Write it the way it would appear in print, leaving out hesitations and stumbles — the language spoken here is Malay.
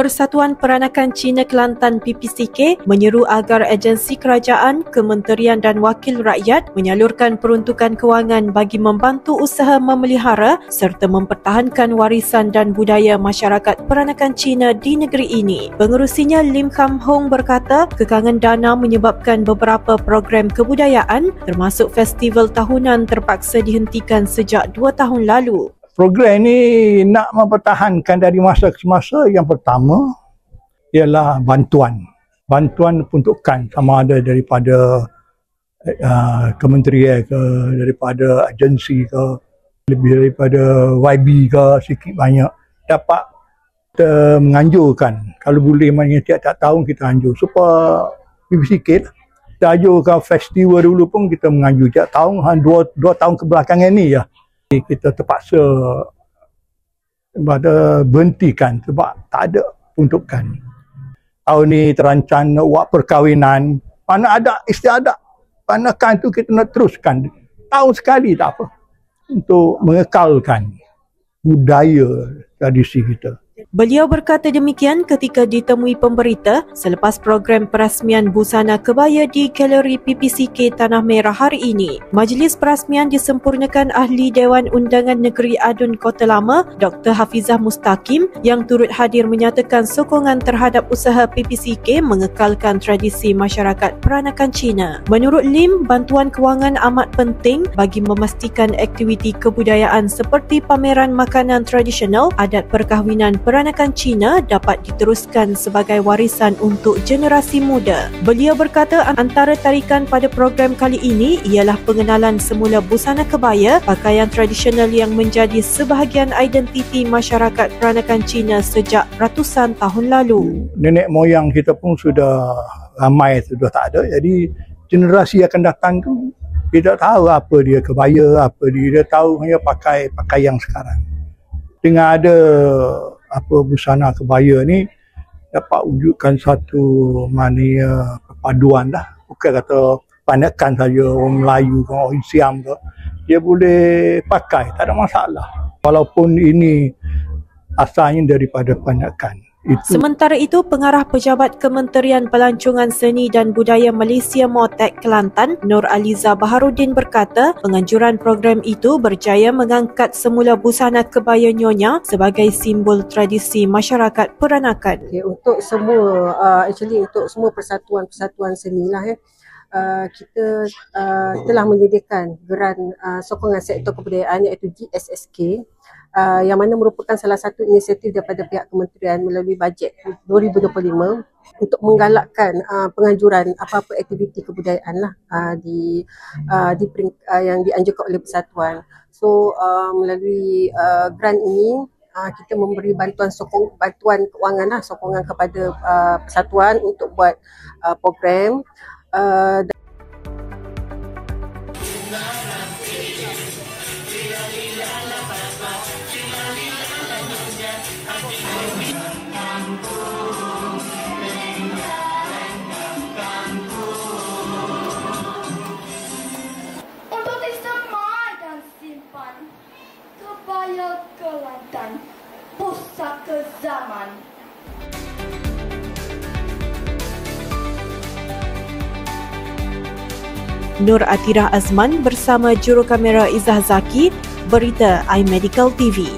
Persatuan Peranakan Cina Kelantan PPCK menyeru agar agensi kerajaan, kementerian dan wakil rakyat menyalurkan peruntukan kewangan bagi membantu usaha memelihara serta mempertahankan warisan dan budaya masyarakat peranakan Cina di negeri ini. Pengerusinya Lim Kam Hong berkata, kekangan dana menyebabkan beberapa program kebudayaan termasuk festival tahunan terpaksa dihentikan sejak 2 tahun lalu. Program ini nak mempertahankan dari masa ke masa. Yang pertama ialah bantuan peruntukan, sama ada daripada kementerian ke, daripada agensi ke, lebih daripada YB ke, sikit banyak dapat kita menganjurkan. Kalau boleh maknanya tiap-tiap tahun kita anjur supaya PPCK lah. Kita anjurkan festival dulu pun kita menganjur tiap tahun, 2 tahun kebelakangan ni ya. Kita terpaksa berhentikan sebab tak ada peruntukan. Tahun ni terancang nak buat perkahwinan, mana ada istiadat peranakan tu kita nak teruskan tahun sekali tak apa, untuk mengekalkan budaya tradisi kita. Beliau berkata demikian ketika ditemui pemberita selepas program perasmian busana kebaya di Galeri PPCK Tanah Merah hari ini. Majlis perasmian disempurnakan Ahli Dewan Undangan Negeri Adun Kota Lama, Dr. Hafizah Mustaqim, yang turut hadir menyatakan sokongan terhadap usaha PPCK mengekalkan tradisi masyarakat peranakan Cina. Menurut Lim, bantuan kewangan amat penting bagi memastikan aktiviti kebudayaan seperti pameran makanan tradisional, adat perkahwinan peranakan Cina dapat diteruskan sebagai warisan untuk generasi muda. Beliau berkata antara tarikan pada program kali ini ialah pengenalan semula busana kebaya, pakaian tradisional yang menjadi sebahagian identiti masyarakat peranakan Cina sejak ratusan tahun lalu. Nenek moyang kita pun sudah ramai sudah tak ada, jadi generasi akan datang tu dia tak tahu apa dia kebaya, apa dia tahu hanya pakai yang sekarang. Dengan ada busana kebaya ni dapat wujudkan satu mania perpaduan lah. Bukan kata peranakan saja, orang Melayu ke, orang Islam ke, dia boleh pakai, tak ada masalah. Walaupun ini asalnya daripada peranakan. Sementara itu, Pengarah Pejabat Kementerian Pelancongan Seni dan Budaya Malaysia MOTEK Kelantan, Nur Aliza Baharudin berkata, penganjuran program itu berjaya mengangkat semula busana kebaya nyonya sebagai simbol tradisi masyarakat peranakan. Okay, untuk semua untuk semua persatuan seni lah kita telah menyediakan geran sokongan sektor kebudayaan iaitu GSSK, yang mana merupakan salah satu inisiatif daripada pihak kementerian melalui bajet 2025 untuk menggalakkan penganjuran apa-apa aktiviti kebudayaan lah yang dianjurkan oleh persatuan. So melalui grant ini kita memberi bantuan kewangan lah, sokongan kepada persatuan untuk buat program. Untuk disemai dan simpan kebaya Kelantan, pusaka zaman. Nur Atirah Azman bersama juru kamera Izzah Zaki, Berita iMedical TV.